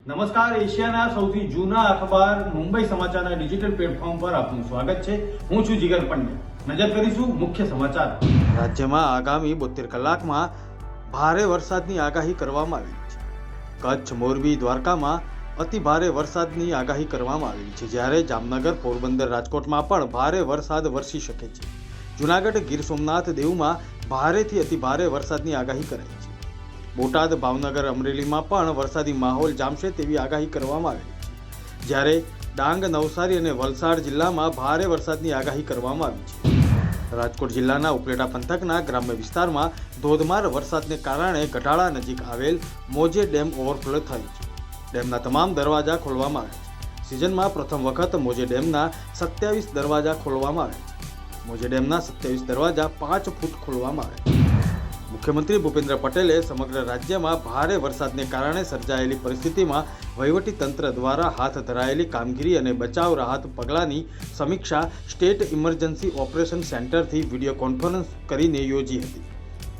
નમસ્કાર, એશિયાના સૌથી જૂના અખબાર મુંબઈ સમાચારના ડિજિટલ પ્લેટફોર્મ પર આપનું સ્વાગત છે। હું છું જીગર પંડ્યા। નજર કરીશું મુખ્ય સમાચાર। રાજ્યમાં આગામી 72 કલાકમાં ભારે વરસાદની આગાહી કરવામાં આવી છે। કચ્છ, મોરબી, દ્વારકામાં અતિ ભારે વરસાદની આગાહી કરવામાં આવી છે, જ્યારે જામનગર, પોરબંદર, રાજકોટમાં પણ ભારે વરસાદ વરસી શકે છે। જૂનાગઢ, ગીર સોમનાથ, દેવમાં ભારેથી અતિ ભારે વરસાદની આગાહી કરાઈ છે। બોટાદ, ભાવનગર, અમરેલીમાં પણ વરસાદી માહોલ જામશે તેવી આગાહી કરવામાં આવી છે, જ્યારે ડાંગ, નવસારી અને વલસાડ જિલ્લામાં ભારે વરસાદની આગાહી કરવામાં આવી છે। રાજકોટ જિલ્લાના ઉપલેટા પંથકના ગ્રામ્ય વિસ્તારમાં ધોધમાર વરસાદને કારણે ગઢાળા નજીક આવેલ મોજે ડેમ ઓવરફ્લો થયો છે। ડેમના તમામ દરવાજા ખોલવામાં આવ્યા છે। સિઝનમાં પ્રથમ વખત મોજે ડેમના 27 દરવાજા ખોલવામાં આવ્યા છે। મોજે ડેમના 27 દરવાજા 5 ફૂટ ખોલવામાં આવ્યા છે। મુખ્યમંત્રી ભૂપેન્દ્ર પટેલે સમગ્ર રાજ્યમાં ભારે વરસાદને કારણે સર્જાયેલી પરિસ્થિતિમાં વહીવટી તંત્ર દ્વારા હાથ ધરાયેલી કામગીરી અને બચાવ રાહત પગલાંની સમીક્ષા સ્ટેટ ઇમરજન્સી ઓપરેશન સેન્ટરથી વિડીયો કોન્ફરન્સ કરીને યોજી હતી।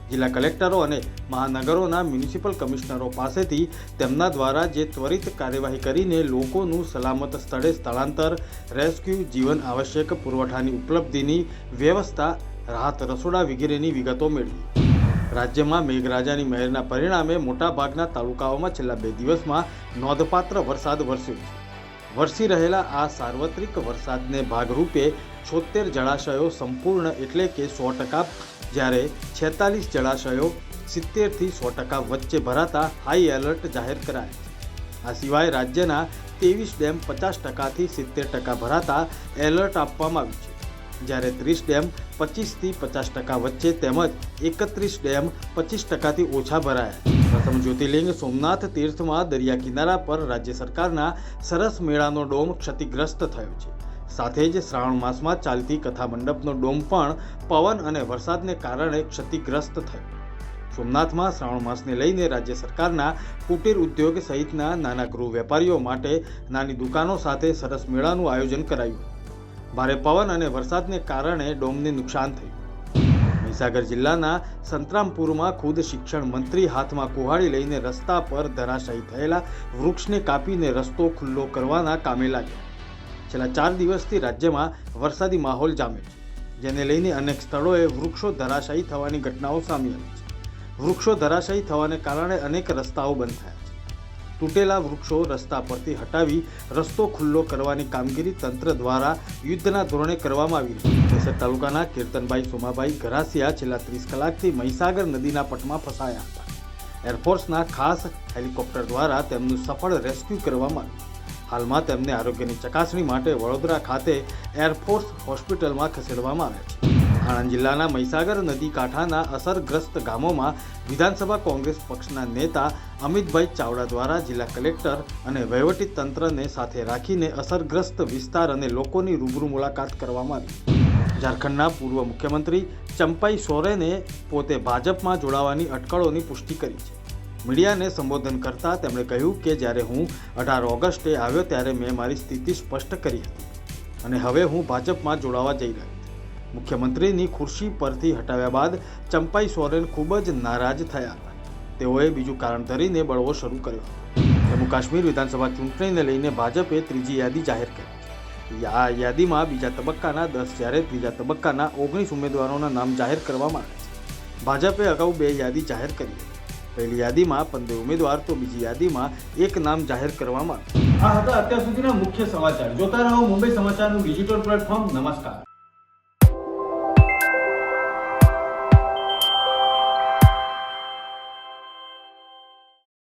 જિલ્લા કલેક્ટરો અને મહાનગરોના મ્યુનિસિપલ કમિશનરો પાસેથી તેમના દ્વારા જે ત્વરિત કાર્યવાહી કરીને લોકોનું સલામત સ્થળે સ્થળાંતર, રેસ્ક્યુ, જીવન આવશ્યક પુરવઠાની ઉપલબ્ધિની વ્યવસ્થા, રાહત રસોડા વગેરેની વિગતો મેળવી। રાજ્યમાં મેઘરાજાની મહેરના પરિણામે મોટાભાગના તાલુકાઓમાં છેલ્લા 2 દિવસમાં નોંધપાત્ર વરસાદ વરસ્યો છે। વરસી રહેલા આ સાર્વત્રિક વરસાદને ભાગરૂપે 76 જળાશયો સંપૂર્ણ એટલે કે 100%, જ્યારે 46 જળાશયો 70 થી 100% વચ્ચે ભરાતા હાઈ એલર્ટ જાહેર કરાયા છે। આ સિવાય રાજ્યના 23 ડેમ 50% થી 70% ભરાતા એલર્ટ આપવામાં આવ્યું છે, જ્યારે 30 ડેમ 25 થી 50% વચ્ચે તેમજ 31 ડેમ 25% થી ઓછા ભરાયા છે। પ્રથમ જ્યોતિર્લિંગ સોમનાથ તીર્થમાં દરિયા કિનારા પર રાજ્ય સરકારના સરસ મેળાનો ડોમ ક્ષતિગ્રસ્ત થયો છે। સાથે જ શ્રાવણ માસમાં ચાલતી કથા મંડપનો ડોમ પણ પવન અને વરસાદને કારણે ક્ષતિગ્રસ્ત થયો। સોમનાથમાં શ્રાવણ માસને લઈને રાજ્ય સરકારના કુટીર ઉદ્યોગ સહિતના નાના ગૃહ વેપારીઓ માટે નાની દુકાનો સાથે સરસ મેળાનું આયોજન કરાયું। ભારે પવન અને વરસાદને કારણે ડોમને નુકસાન થયું। મહીસાગર જિલ્લાના સંતરામપુરમાં ખુદ શિક્ષણ મંત્રી હાથમાં કુહાડી લઈને રસ્તા પર ધરાશાયી થયેલા વૃક્ષને કાપીને રસ્તો ખુલ્લો કરવાના કામે લાગ્યા। છેલ્લા 4 દિવસથી રાજ્યમાં વરસાદી માહોલ જામ્યો છે, જેને લઈને અનેક સ્થળોએ વૃક્ષો ધરાશાયી થવાની ઘટનાઓ સામે આવી છે। વૃક્ષો ધરાશાયી થવાને કારણે અનેક રસ્તાઓ બંધ થયા છે। તૂટેલા વૃક્ષો રસ્તા પરથી હટાવી રસ્તો ખુલ્લો કરવાની કામગીરી તંત્ર દ્વારા યુદ્ધના ધોરણે કરવામાં આવી રહી છે। કેસર તાલુકાના કીર્તનભાઈ સોમાભાઈ ગરાસિયા છેલ્લા 30 કલાકથી મહીસાગર નદીના પટમાં ફસાયા હતા। એરફોર્સના ખાસ હેલિકોપ્ટર દ્વારા તેમનું સફળ રેસ્ક્યુ કરવામાં આવ્યું। હાલમાં તેમને આરોગ્યની ચકાસણી માટે વડોદરા ખાતે એરફોર્સ હોસ્પિટલમાં ખસેડવામાં આવ્યા છે। આણંદ જિલ્લાના મહીસાગર નદી કાંઠાના અસરગ્રસ્ત ગામોમાં વિધાનસભા કોંગ્રેસ પક્ષના નેતા અમિતભાઈ ચાવડા દ્વારા જિલ્લા કલેક્ટર અને વહીવટી તંત્રને સાથે રાખીને અસરગ્રસ્ત વિસ્તાર અને લોકોની રૂબરૂ મુલાકાત કરવામાં આવી। ઝારખંડના પૂર્વ મુખ્યમંત્રી ચંપાઈ સોરેને પોતે ભાજપમાં જોડાવાની અટકળોની પુષ્ટિ કરી છે। મીડિયાને સંબોધન કરતા તેમણે કહ્યું કે જ્યારે હું 18 ઓગસ્ટે આવ્યો ત્યારે મેં મારી સ્થિતિ સ્પષ્ટ કરી હતી અને હવે હું ભાજપમાં જોડાવા જઈ રહ્યો છું। મુખ્યમંત્રીની ખુરશી પરથી હટાવ્યા બાદ ચંપાઈ સોરેન ખૂબ જ નારાજ થયા હતા। તેઓએ બીજું કારણ ધરીને બળવો શરૂ કર્યો। જમ્મુ કાશ્મીર વિધાનસભા ચૂંટણીને લઈને ભાજપે 3જી યાદી જાહેર કરી છે। આ યાદીમાં બીજા તબક્કાના 10 જ્યારે ત્રીજા તબક્કાના 19 ઉમેદવારોના નામ જાહેર કરવામાં આવ્યા છે। ભાજપે અગાઉ 2 યાદી જાહેર કરી હતી। પહેલી યાદીમાં 15 ઉમેદવાર તો બીજી યાદીમાં 1 નામ જાહેર કરવામાં આવ્યું। આ હતા અત્યાર સુધીના મુખ્ય સમાચાર। જોતા રહો મુંબઈ સમાચારનું ડિજિટલ પ્લેટફોર્મ। નમસ્કાર।